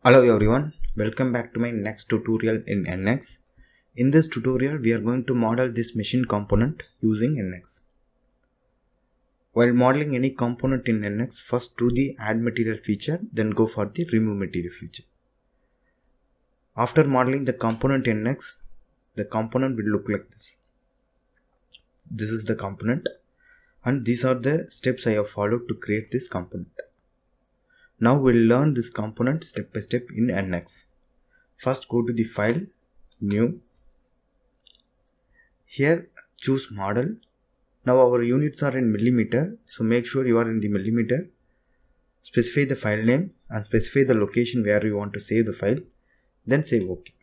Hello everyone, welcome back to my next tutorial in NX. In this tutorial, we are going to model this machine component using NX. While modeling any component in NX, first do the add material feature, then go for the remove material feature. After modeling the component in NX, the component will look like this. This is the component, and these are the steps I have followed to create this component. Now we'll learn this component step by step in NX. First go to the file, new. Here choose model. Now our units are in millimeter, so make sure you are in the millimeter. Specify the file name and specify the location where you want to save the file. Then say OK.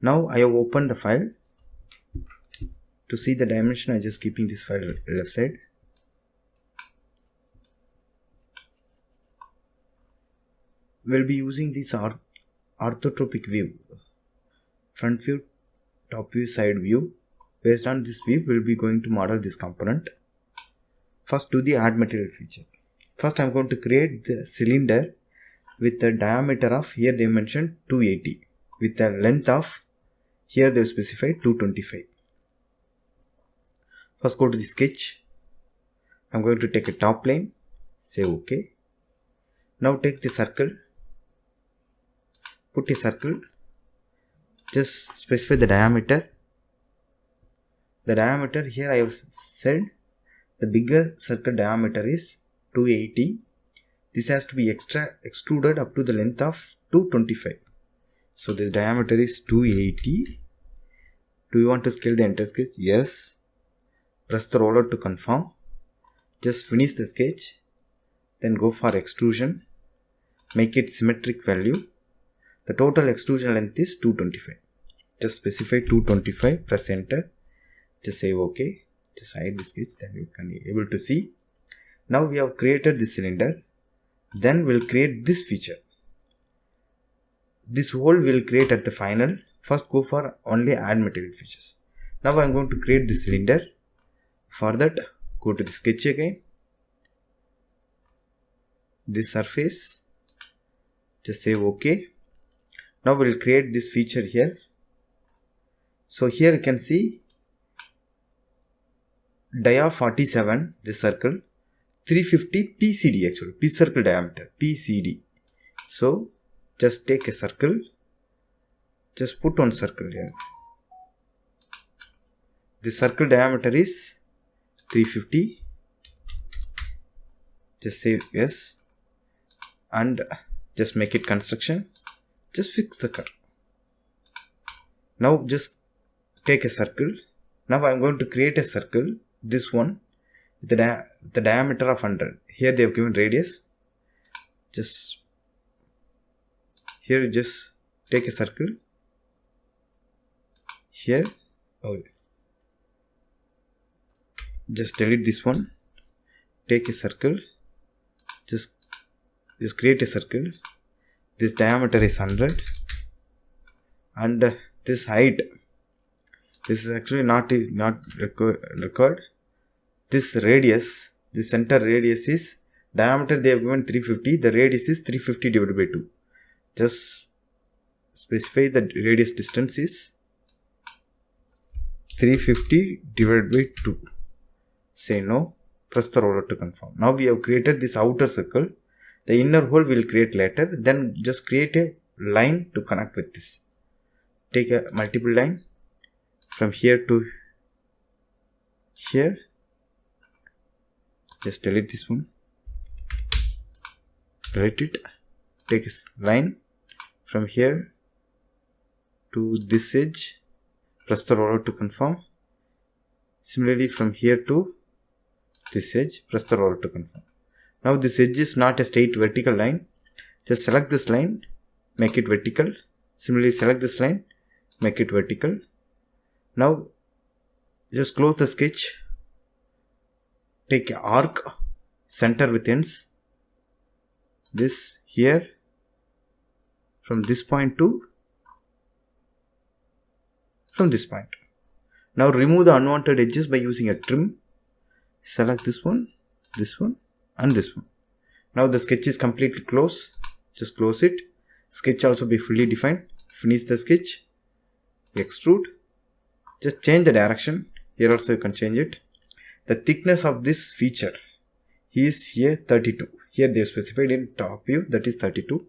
Now I have opened the file. To see the dimension, I just keeping this file left side. We'll be using this orthotropic view, front view, top view, side view. Based on this view, we'll be going to model this component. First do the add material feature. First I'm going to create the cylinder with a diameter of, here they mentioned 280, with a length of, here they specified 225. First go to the sketch. I'm going to take a top plane, say OK. Now take the circle. Put a circle, just specify the diameter. The diameter here I have said the bigger circle diameter is 280. This has to be extruded up to the length of 225. So this diameter is 280. Do you want to scale the entire sketch? Yes. Press the roller to confirm. Just finish the sketch. Then go for extrusion. Make it symmetric value. The total extrusion length is 225. Just specify 225, press enter. Just say OK. Just hide the sketch, then you can be able to see. Now we have created the cylinder. Then we'll create this feature. This hole will create at the final. First go for only add material features. Now I'm going to create the cylinder. For that, go to the sketch again. This surface. Just say OK. Now we will create this feature here. So here you can see dia 47, this circle, 350 PCD actually, P circle diameter, PCD. So just take a circle, just put on circle here. The circle diameter is 350. Just say yes. And just make it construction. Just fix the curve. Now just take a circle. Now I am going to create a circle. This one, the diameter of 100. Here they have given radius. Just here, just take a circle. Here, just delete this one. Take a circle. Just create a circle. This diameter is 100, and this height, this is actually not required. This radius, the center radius is, diameter they have given 350, the radius is 350 divided by 2. Just specify the radius distance is 350 divided by 2. Say no, press the roller to confirm. Now we have created this outer circle. The inner hole will create later. Then just create a line to connect with this. Take a multiple line from here to here. Just delete this one. Delete it. Take a line from here to this edge. Press the roller to confirm. Similarly from here to this edge. Press the roller to confirm. Now this edge is not a straight vertical line. Just select this line, make it vertical. Similarly select this line, make it vertical. Now just close the sketch. Take an arc, center with ends. This here, from this point to from this point. Now remove the unwanted edges by using a trim. Select this one, and this one. Now the sketch is completely closed. Just close it. sketch also be fully defined. Finish the sketch, extrude, just change the direction. Here also you can change it. The thickness of this feature is here 32. Here they specified in top view, that is 32.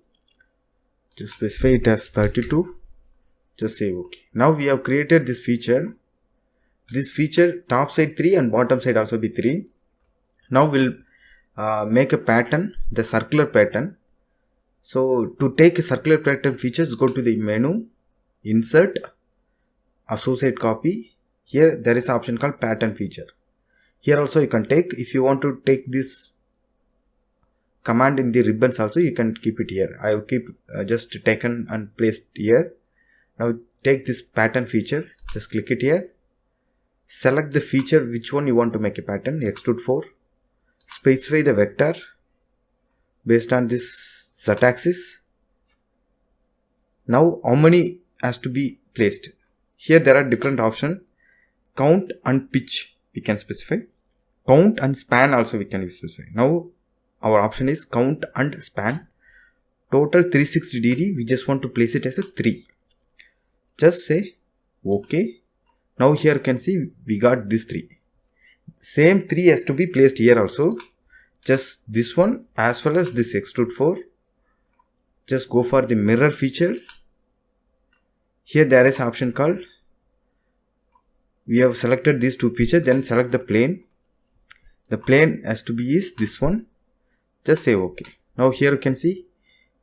Just specify it as 32. Just say OK. Now we have created this feature. This feature top side 3 and bottom side also be 3. Now we'll make a pattern, the circular pattern. So to take a circular pattern features, go to the menu, insert, associate copy. Here there is an option called pattern feature. Here also you can take, if you want to take this command in the ribbons also, you can keep it here. I will keep just taken and placed here. Now take this pattern feature, just click it here. Select the feature which one you want to make a pattern, extrude 4. Specify the vector based on this z-axis. Now how many has to be placed? Here there are different options. Count and pitch we can specify. Count and span also we can specify. Now our option is count and span. Total 360 degree, we just want to place it as a 3. Just say OK. Now here you can see we got this 3. Same 3 has to be placed here also. Just this one as well as this extrude 4. Just go for the mirror feature. Here there is option called, we have selected these two features, then select the plane. The plane has to be is this one. Just say OK. Now here you can see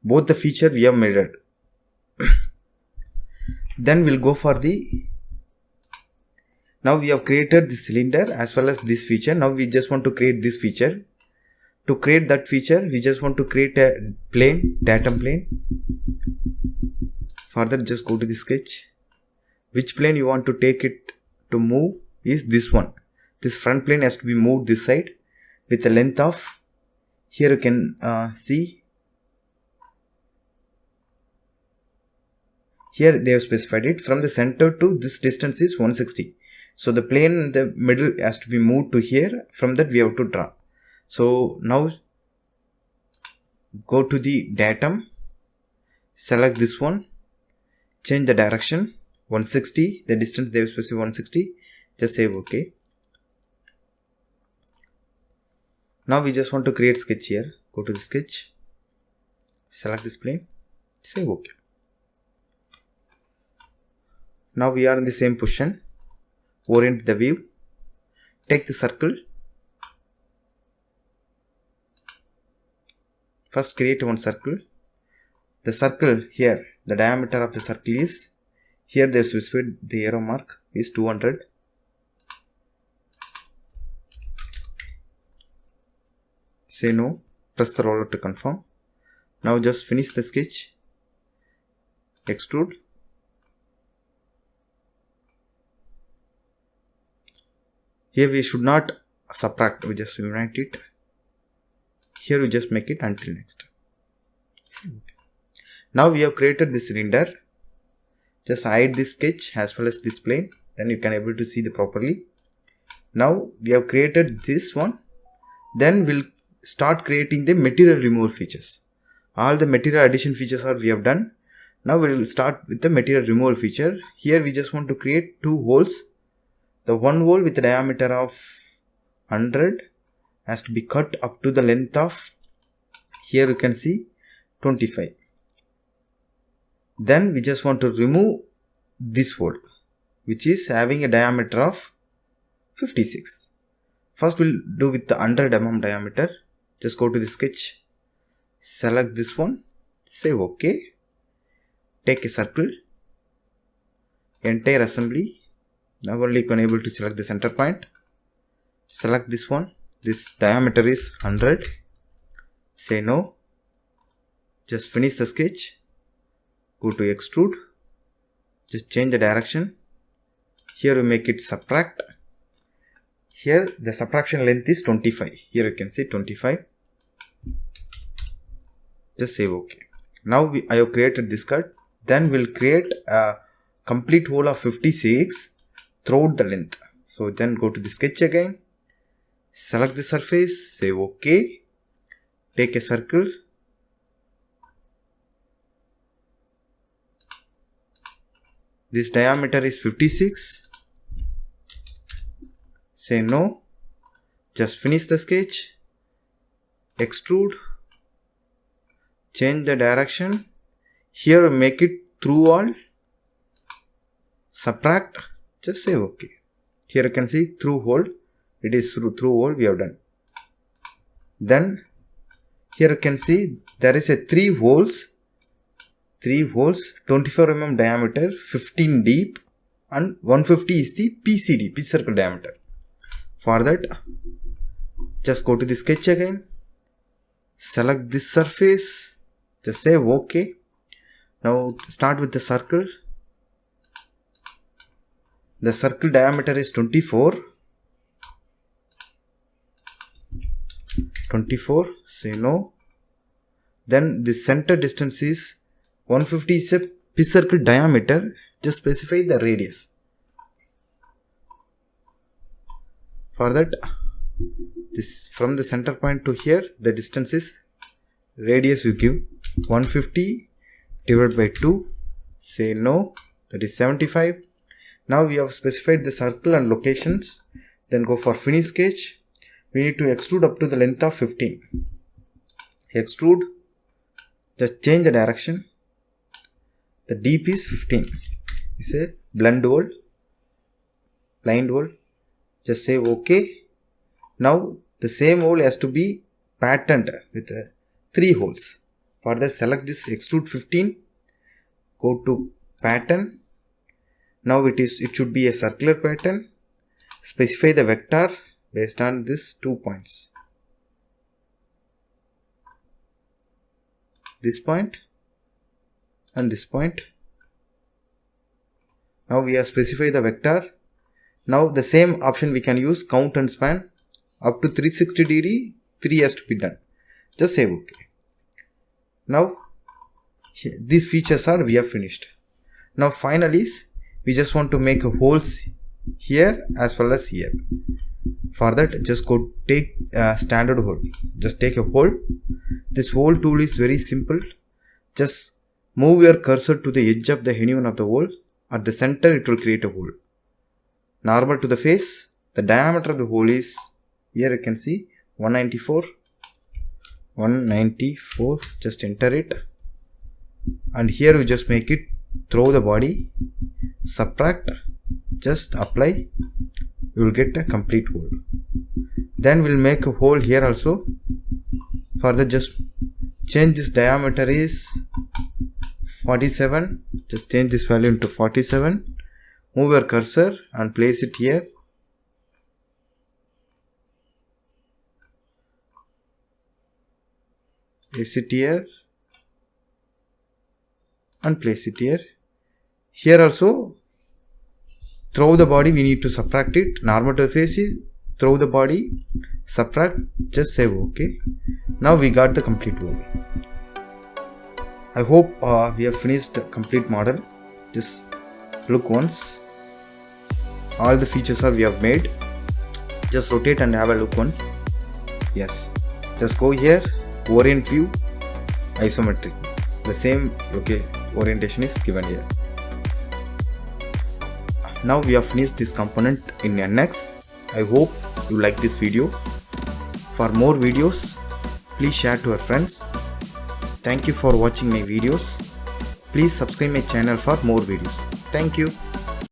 both the feature we have mirrored. Then we'll go for the, now we have created the cylinder as well as this feature. Now we just want to create this feature. To create that feature, we just want to create a plane, datum plane. Further, just go to the sketch. Which plane you want to take it to move is this one. This front plane has to be moved this side with a length of, here you can see. Here they have specified it, from the center to this distance is 160. So the plane in the middle has to be moved to here. From that we have to draw. So now go to the datum, select this one, change the direction 160, the distance they have specified 160, just say OK. Now we just want to create sketch here. Go to the sketch, select this plane, say OK. Now we are in the same position. Orient the view, take the circle. First create one circle. The circle here, the diameter of the circle is, here they specified the arrow mark is 200. Say no, press the roller to confirm. Now just finish the sketch, extrude. Here we should not subtract, we just unite it. Here we just make it until next. Now we have created this cylinder. Just hide this sketch as well as this plane. Then you can able to see the properly. Now we have created this one. Then we'll start creating the material removal features. All the material addition features are we have done. Now we will start with the material removal feature. Here we just want to create 2 holes. The one hole with a diameter of 100 has to be cut up to the length of, here you can see 25. Then we just want to remove this hole which is having a diameter of 56. First we'll do with the 100 mm diameter. Just go to the sketch, select this one, say OK. Take a circle, entire assembly. Now only you can able to select the center point. Select this one. This diameter is 100. Say no. Just finish the sketch. Go to extrude. Just change the direction. Here we make it subtract. Here the subtraction length is 25. Here you can see 25. Just say OK. Now I have created this cut. Then we'll create a complete hole of 56 throughout the length. So then go to the sketch again, select the surface, say OK, take a circle, This diameter is 56. Say no. Just finish the sketch. Extrude. Change the direction. Here make it through wall. Subtract. Just say OK. Here you can see through hole. It is through hole we have done. Then here you can see there is a 3 holes. 24 mm diameter, 15 deep, and 150 is the PCD, pitch circle diameter. For that, just go to the sketch again. Select this surface. Just say OK. Now start with the circle. The circle diameter is 24. Say no. Then the center distance is 150 is a pitch circle diameter. Just specify the radius. For that, this from the center point to here, the distance is radius you give 150 divided by 2. Say no. That is 75. Now we have specified the circle and locations. Then go for finish sketch. We need to extrude up to the length of 15. Extrude. Just change the direction. The deep is 15. It's a blind hole. Just say OK. Now the same hole has to be patterned with 3 holes. For that, select this extrude 15. Go to pattern. Now it should be a circular pattern. Specify the vector based on these 2 points. This point and this point. Now we have specified the vector. Now the same option we can use, count and span. Up to 360 degree, 3 has to be done. Just say OK. Now these features are we have finished. Now finally we just want to make holes here as well as here. For that, just go take a standard hole. Just take a hole. This hole tool is very simple. Just move your cursor to the edge of any one of the hole. At the center it will create a hole. Normal to the face. The diameter of the hole is, here you can see, 194. Just enter it. And here you just make it through the body. Subtract. Just apply. You will get a complete hole. Then we'll make a hole here also. Further, just change this diameter is 47. Just change this value into 47. Move your cursor and place it here. Place it here and place it here. Here also, through the body we need to subtract it. Normal to the face is through the body, subtract, just say OK. Now we got the complete hole. I hope we have finished the complete model. Just look once. All the features we have made. Just rotate and have a look once. Yes. Just go here, orient view, isometric. The same orientation is given here. Now we have finished this component in NX. I hope you like this video. For more videos, please share to your friends. Thank you for watching my videos. Please subscribe my channel for more videos. Thank you.